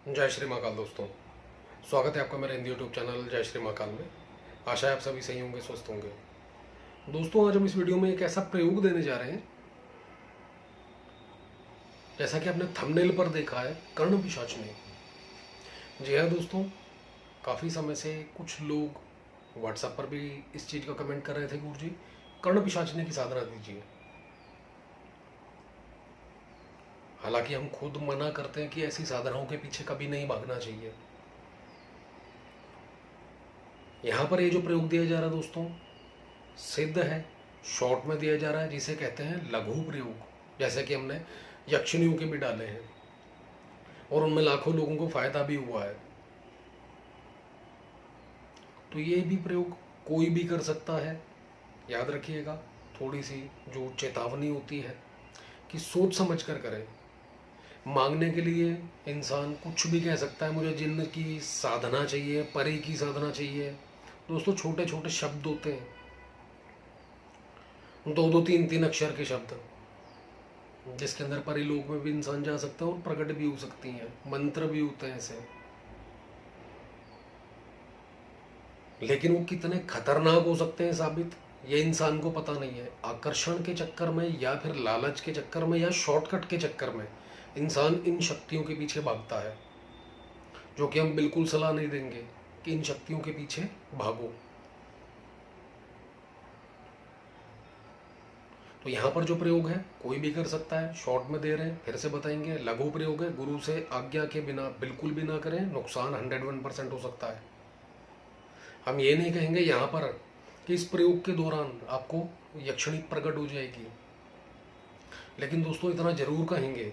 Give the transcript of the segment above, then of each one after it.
जय श्री महाकाल दोस्तों, स्वागत है आपका मेरे हिंदी यूट्यूब चैनल जय श्री महाकाल में। आशा है आप सभी सही होंगे, स्वस्थ होंगे। दोस्तों, आज हम इस वीडियो में एक ऐसा प्रयोग देने जा रहे हैं, जैसा कि आपने थंबनेल पर देखा है, कर्ण पिशाचनी। जी हाँ दोस्तों, काफ़ी समय से कुछ लोग व्हाट्सएप पर भी इस चीज़ का कमेंट कर रहे थे, गुरु जी कर्ण पिशाचनी की साधना दीजिए। हालांकि हम खुद मना करते हैं कि ऐसी साधनाओं के पीछे कभी नहीं भागना चाहिए। यहाँ पर ये जो प्रयोग दिया जा रहा है दोस्तों, सिद्ध है, शॉर्ट में दिया जा रहा है, जिसे कहते हैं लघु प्रयोग। जैसे कि हमने यक्षिणियों के भी डाले हैं और उनमें लाखों लोगों को फायदा भी हुआ है। तो ये भी प्रयोग कोई भी कर सकता है। याद रखिएगा, थोड़ी सी जो चेतावनी होती है कि सोच समझ कर करें। मांगने के लिए इंसान कुछ भी कह सकता है, मुझे जिन्न की साधना चाहिए, परी की साधना चाहिए। दोस्तों, छोटे छोटे शब्द होते हैं, दो दो तीन तीन अक्षर के शब्द, जिसके अंदर परिलोक में भी इंसान जा सकता है और प्रकट भी हो सकती हैं, मंत्र भी होते हैं ऐसे। लेकिन वो कितने खतरनाक हो सकते हैं साबित, ये इंसान को पता नहीं है। आकर्षण के चक्कर में या फिर लालच के चक्कर में या शॉर्टकट के चक्कर में इंसान इन शक्तियों के पीछे भागता है, जो कि हम बिल्कुल सलाह नहीं देंगे कि इन शक्तियों के पीछे भागो। तो यहाँ पर जो प्रयोग है कोई भी कर सकता है। शॉर्ट में दे रहे हैं, फिर से बताएंगे, लघु प्रयोग है, गुरु से आज्ञा के बिना बिल्कुल भी ना करें, नुकसान 101% हो सकता है। हम ये नहीं कहेंगे यहाँ पर कि इस प्रयोग के दौरान आपको यक्षिणी प्रकट हो जाएगी, लेकिन दोस्तों इतना जरूर कहेंगे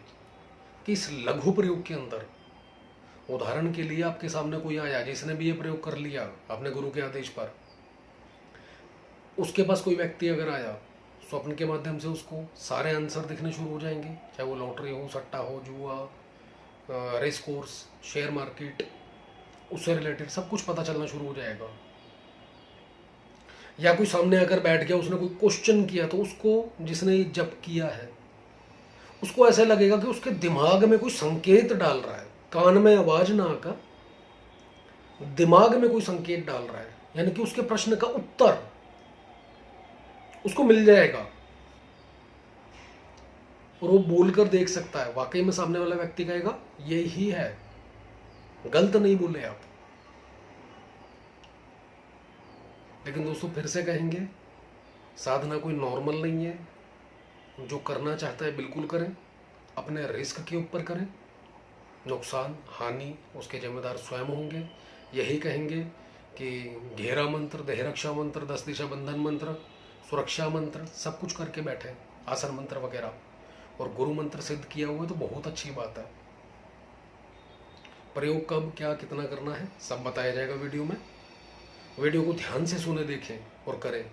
कि इस लघु प्रयोग के अंदर, उदाहरण के लिए आपके सामने कोई आया जिसने भी ये प्रयोग कर लिया अपने गुरु के आदेश पर, उसके पास कोई व्यक्ति अगर आया, स्वप्न के माध्यम से उसको सारे आंसर दिखने शुरू हो जाएंगे, चाहे वो लॉटरी हो, सट्टा हो, जुआ, रेस कोर्स, शेयर मार्केट, उससे रिलेटेड सब कुछ पता चलना शुरू हो जाएगा। या कोई सामने आकर बैठ गया, उसने कोई क्वेश्चन किया, तो उसको, जिसने जप किया है, उसको ऐसा लगेगा कि उसके दिमाग में कोई संकेत डाल रहा है, कान में आवाज ना आकर दिमाग में कोई संकेत डाल रहा है, यानी कि उसके प्रश्न का उत्तर उसको मिल जाएगा और वो बोलकर देख सकता है। वाकई में सामने वाला व्यक्ति कहेगा ये ही है, गलत नहीं बोले आप। लेकिन दोस्तों फिर से कहेंगे, साधना कोई नॉर्मल नहीं है। जो करना चाहता है बिल्कुल करें, अपने रिस्क के ऊपर करें, नुकसान हानि उसके जिम्मेदार स्वयं होंगे। यही कहेंगे कि घेरा मंत्र, देह रक्षा मंत्र, 10 दिशा बंधन मंत्र, सुरक्षा मंत्र सब कुछ करके बैठे, आसन मंत्र वगैरह, और गुरु मंत्र सिद्ध किया हुआ है तो बहुत अच्छी बात है। प्रयोग कब, क्या, कितना करना है सब बताया जाएगा वीडियो में। वीडियो को ध्यान से सुने, देखें और करें।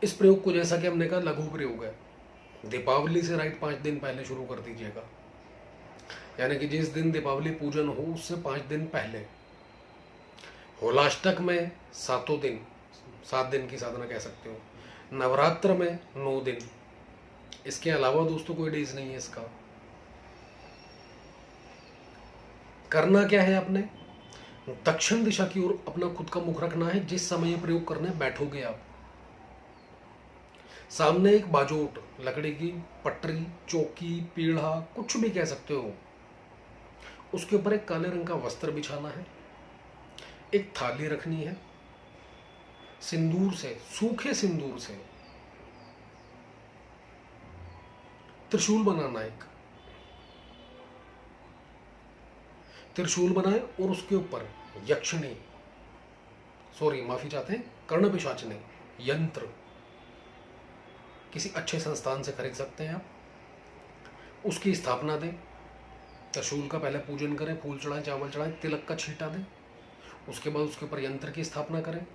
इस प्रयोग को, जैसा कि हमने कहा, लघु प्रयोग है। दीपावली से राइट 5 दिन पहले शुरू कर दीजिएगा, यानी कि जिस दिन दीपावली पूजन हो उससे 5 दिन पहले। होलाष्टक में 7 दिन, 7 दिन की साधना कह सकते हो। नवरात्र में 9 दिन। इसके अलावा दोस्तों कोई डेज नहीं है इसका। करना क्या है, आपने दक्षिण दिशा की ओर अपना खुद का मुख रखना है जिस समय ये प्रयोग करने बैठोगे आप। सामने एक बाजोट, लकड़ी की पटरी, चौकी, पीढ़ा, कुछ भी कह सकते हो, उसके ऊपर एक काले रंग का वस्त्र बिछाना है। एक थाली रखनी है, सिंदूर से, सूखे सिंदूर से त्रिशूल बनाना, एक त्रिशूल बनाए और उसके ऊपर यक्षिणी, सॉरी माफी चाहते हैं, कर्ण पिशाचनी यंत्र किसी अच्छे संस्थान से खरीद सकते हैं आप, उसकी स्थापना दें। त्रिशूल का पहले पूजन करें, फूल चढ़ाएं, चावल चढ़ाएं, तिलक का छींटा दें। उसके बाद उसके ऊपर यंत्र की स्थापना करें।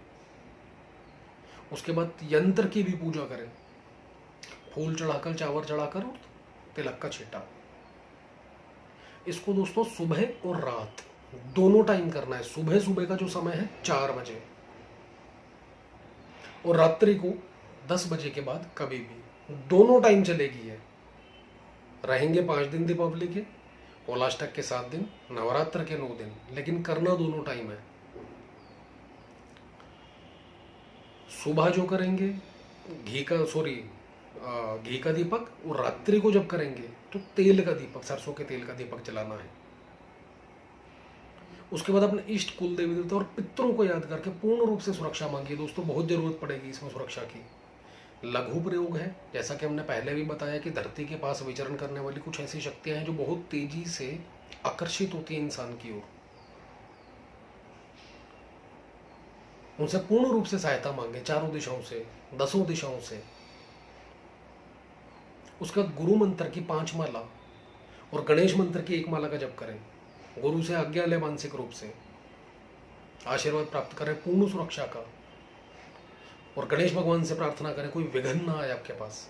उसके बाद यंत्र की भी पूजा करें, फूल चढ़ाकर, चावल चढ़ाकर और तिलक का छींटा। इसको दोस्तों सुबह और रात दोनों टाइम करना है। सुबह सुबह का जो समय है 4 बजे, और रात्रि को 10 बजे के बाद कभी भी, दोनों टाइम चलेगी है। रहेंगे 5 दिन दीपावली के, होलाष्टक के 7 दिन, नवरात्र के 9 दिन, लेकिन करना दोनों टाइम है। सुबह जो करेंगे घी का दीपक, और रात्रि को जब करेंगे तो तेल का दीपक, सरसों के तेल का दीपक जलाना है। उसके बाद अपने इष्ट कुल देवी देवता और पितरों को याद करके पूर्ण रूप से सुरक्षा मांगिए दोस्तों, बहुत जरूरत पड़ेगी इसमें सुरक्षा की। लघु प्रयोग है, जैसा कि हमने पहले भी बताया कि धरती के पास विचरण करने वाली कुछ ऐसी शक्तियां हैं जो बहुत तेजी से आकर्षित होती है इंसान की ओर। उनसे पूर्ण रूप से सहायता मांगे, चारों दिशाओं से, 10 दिशाओं से। उसका गुरु मंत्र की 5 माला और गणेश मंत्र की 1 माला का जप करें। गुरु से आज्ञा ले, मानसिक रूप से आशीर्वाद प्राप्त करें पूर्ण सुरक्षा का, और गणेश भगवान से प्रार्थना करें कोई विघ्न ना आए आपके पास।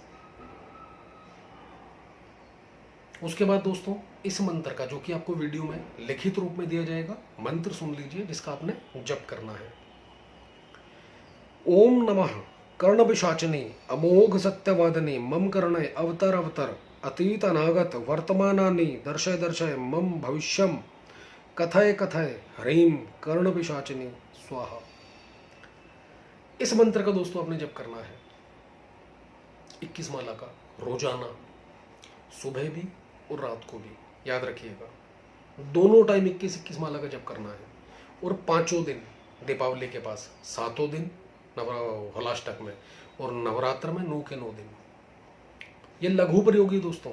उसके बाद दोस्तों इस मंत्र का, जो कि आपको वीडियो में लिखित रूप में दिया जाएगा, मंत्र सुन लीजिए जिसका आपने जप करना है। ओम नमः कर्णपिशाचिनी अमोघ सत्यवादिनी मम कर्णे अवतर अवतर अतीत अनागत वर्तमानानि दर्शय दर्शय मम भविष्यम कथय कथय ह्रीम कर्णपिशाचिनी स्वाहा। इस मंत्र का दोस्तों आपने जप करना है 21 माला का, रोजाना, सुबह भी और रात को भी, याद रखिएगा। दोनों टाइम 21-21 माला का जप करना है। और 5 दिन दीपावली के पास, 7 दिन होलाष्टक में, और नवरात्र में 9 के 9 दिन। ये लघु प्रयोगी दोस्तों।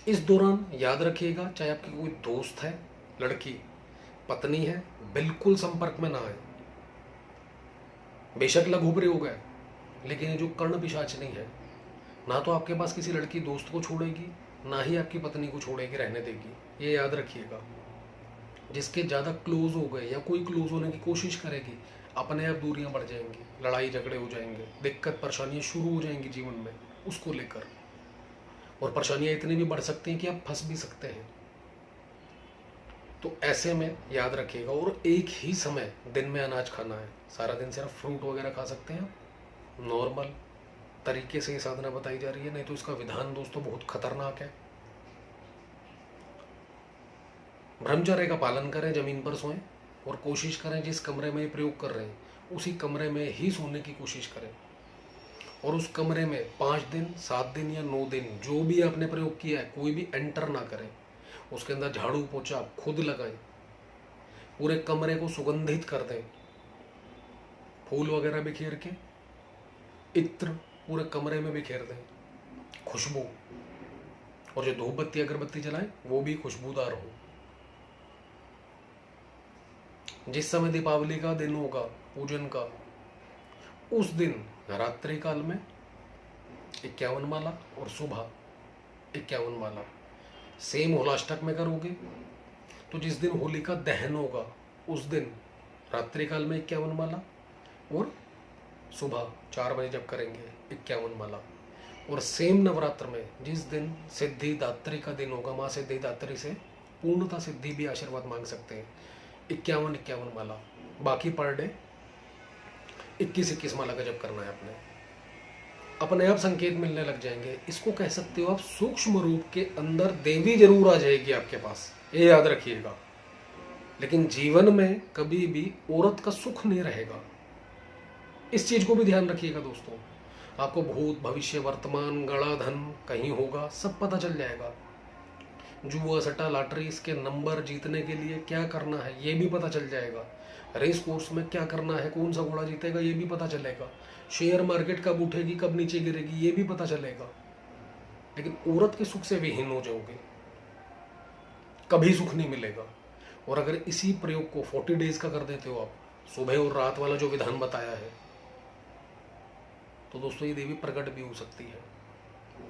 इस दौरान याद रखिएगा, चाहे आपकी कोई दोस्त है, लड़की, पत्नी है, बिल्कुल संपर्क में ना आए। बेशक लघु प्रयोग है, लेकिन ये जो कर्ण पिशाचिनी है, ना तो आपके पास किसी लड़की दोस्त को छोड़ेगी, ना ही आपकी पत्नी को छोड़ेगी, रहने देगी। ये याद रखिएगा। जिसके ज़्यादा क्लोज हो गए या कोई क्लोज होने की कोशिश करेगी, अपने आप दूरियां बढ़ जाएंगी, लड़ाई झगड़े हो जाएंगे, दिक्कत परेशानियां शुरू हो जाएंगी जीवन में उसको लेकर। और परेशानियां इतनी भी बढ़ सकती हैं कि आप फंस भी सकते हैं। तो ऐसे में याद रखिएगा। और एक ही समय दिन में अनाज खाना है। सारा दिन सिर्फ फ्रूट वगैरह खा सकते हैं आप, नॉर्मल तरीके से ये साधना बताई जा रही है, नहीं तो इसका विधान दोस्तों बहुत खतरनाक है। ब्रह्मचर्य का पालन करें, जमीन पर सोएं, और कोशिश करें जिस कमरे में ये प्रयोग कर रहे हैं उसी कमरे में ही सोने की कोशिश करें। और उस कमरे में 5 दिन, 7 दिन या 9 दिन जो भी आपने प्रयोग किया है, कोई भी एंटर ना करें। उसके अंदर झाड़ू पोछा खुद लगाएं, पूरे कमरे को सुगंधित कर दें, फूल वगैरह बिखेर के, इत्र पूरे कमरे में बिखेर दें, खुशबू, और जो धूप बत्ती अगरबत्ती जलाएं वो भी खुशबूदार हो। जिस समय दीपावली का दिन होगा पूजन का, उस दिन रात्रि काल में 51 माला और सुबह 51 माला। सेम होलाष्टक में करोगे तो जिस दिन होली का दहन होगा उस दिन रात्रि काल में 51 माला, और सुबह 4 बजे जब करेंगे 51 माला। और सेम नवरात्र में जिस दिन सिद्धिदात्री का दिन होगा, माँ सिद्धिदात्री से पूर्णता सिद्धि भी आशीर्वाद मांग सकते हैं, 51 माला। बाकी पर डे 21 माला का जप करना है अपने आप संकेत मिलने लग जाएंगे। इसको कह सकते हो आप सूक्ष्म रूप के अंदर देवी जरूर आ जाएगी आपके पास, ये याद रखिएगा। लेकिन जीवन में कभी भी औरत का सुख नहीं रहेगा, इस चीज को भी ध्यान रखिएगा दोस्तों। आपको भूत भविष्य वर्तमान गड़ा धन कहीं होगा, सब पता चल जाएगा। जुआ सट्टा लॉटरी, इसके नंबर जीतने के लिए क्या करना है ये भी पता चल जाएगा। रेस कोर्स में क्या करना है, कौन सा घोड़ा जीतेगा ये भी पता चलेगा। शेयर मार्केट कब उठेगी कब नीचे गिरेगी ये भी पता चलेगा। लेकिन औरत के सुख से विहीन हो जाओगे, कभी सुख नहीं मिलेगा। और अगर इसी प्रयोग को 40 डेज का कर देते हो आप, सुबह और रात वाला जो विधान बताया है, तो दोस्तों ये देवी प्रकट भी हो सकती है,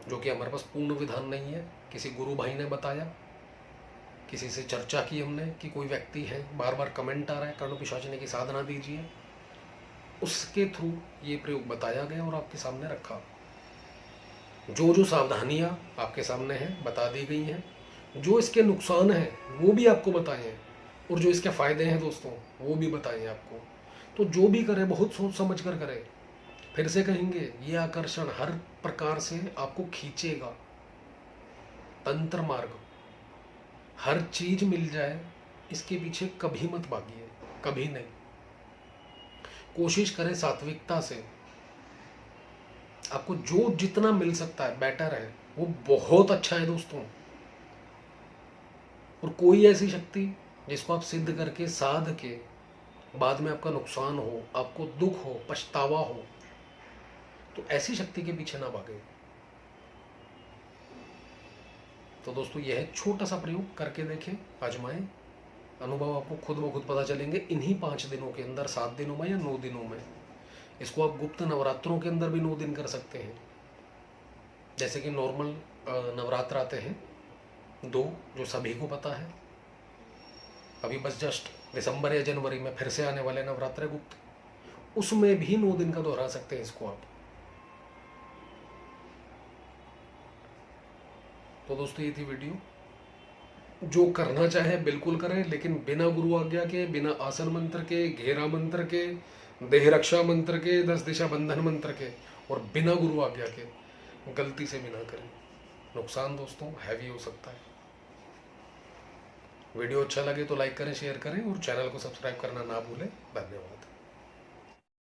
जो कि हमारे पास पूर्ण विधान नहीं है। किसी गुरु भाई ने बताया, किसी से चर्चा की हमने कि कोई व्यक्ति है, बार बार कमेंट आ रहा है कर्ण पिशाचिनी की साधना दीजिए, उसके थ्रू ये प्रयोग बताया गया और आपके सामने रखा। जो जो सावधानियां आपके सामने हैं बता दी गई हैं, जो इसके नुकसान हैं वो भी आपको बताए हैं, और जो इसके फायदे हैं दोस्तों वो भी बताए हैं आपको। तो जो भी करे बहुत सोच समझ कर करे। फिर से कहेंगे, ये आकर्षण हर प्रकार से आपको खींचेगा, अंतर मार्ग, हर चीज मिल जाए इसके पीछे कभी मत भागिए, कभी नहीं। कोशिश करें सात्विकता से, आपको जो जितना मिल सकता है बेटर है, वो बहुत अच्छा है दोस्तों। और कोई ऐसी शक्ति जिसको आप सिद्ध करके साध के बाद में आपका नुकसान हो, आपको दुख हो, पछतावा हो, तो ऐसी शक्ति के पीछे ना भागे। तो दोस्तों यह छोटा सा प्रयोग करके देखें, आजमाएं, अनुभव आपको खुद ब खुद पता चलेंगे इन्हीं 5 दिनों के अंदर, 7 दिनों में या 9 दिनों में। इसको आप गुप्त नवरात्रों के अंदर भी 9 दिन कर सकते हैं। जैसे कि नॉर्मल नवरात्र आते हैं 2, जो सभी को पता है। अभी बस जस्ट दिसंबर या जनवरी में फिर से आने वाले नवरात्र है गुप्त, उसमें भी 9 दिन का दोहरा सकते हैं इसको आप। तो दोस्तों ये थी वीडियो। जो करना चाहे बिल्कुल करें, लेकिन बिना गुरु आज्ञा के, बिना आसन मंत्र के, घेरा मंत्र के, देह रक्षा मंत्र के, 10 दिशा बंधन मंत्र के, और बिना गुरु आज्ञा के गलती से भी ना करें। नुकसान दोस्तों हैवी हो सकता है। वीडियो अच्छा लगे तो लाइक करें, शेयर करें और चैनल को सब्सक्राइब करना ना भूलें। धन्यवाद।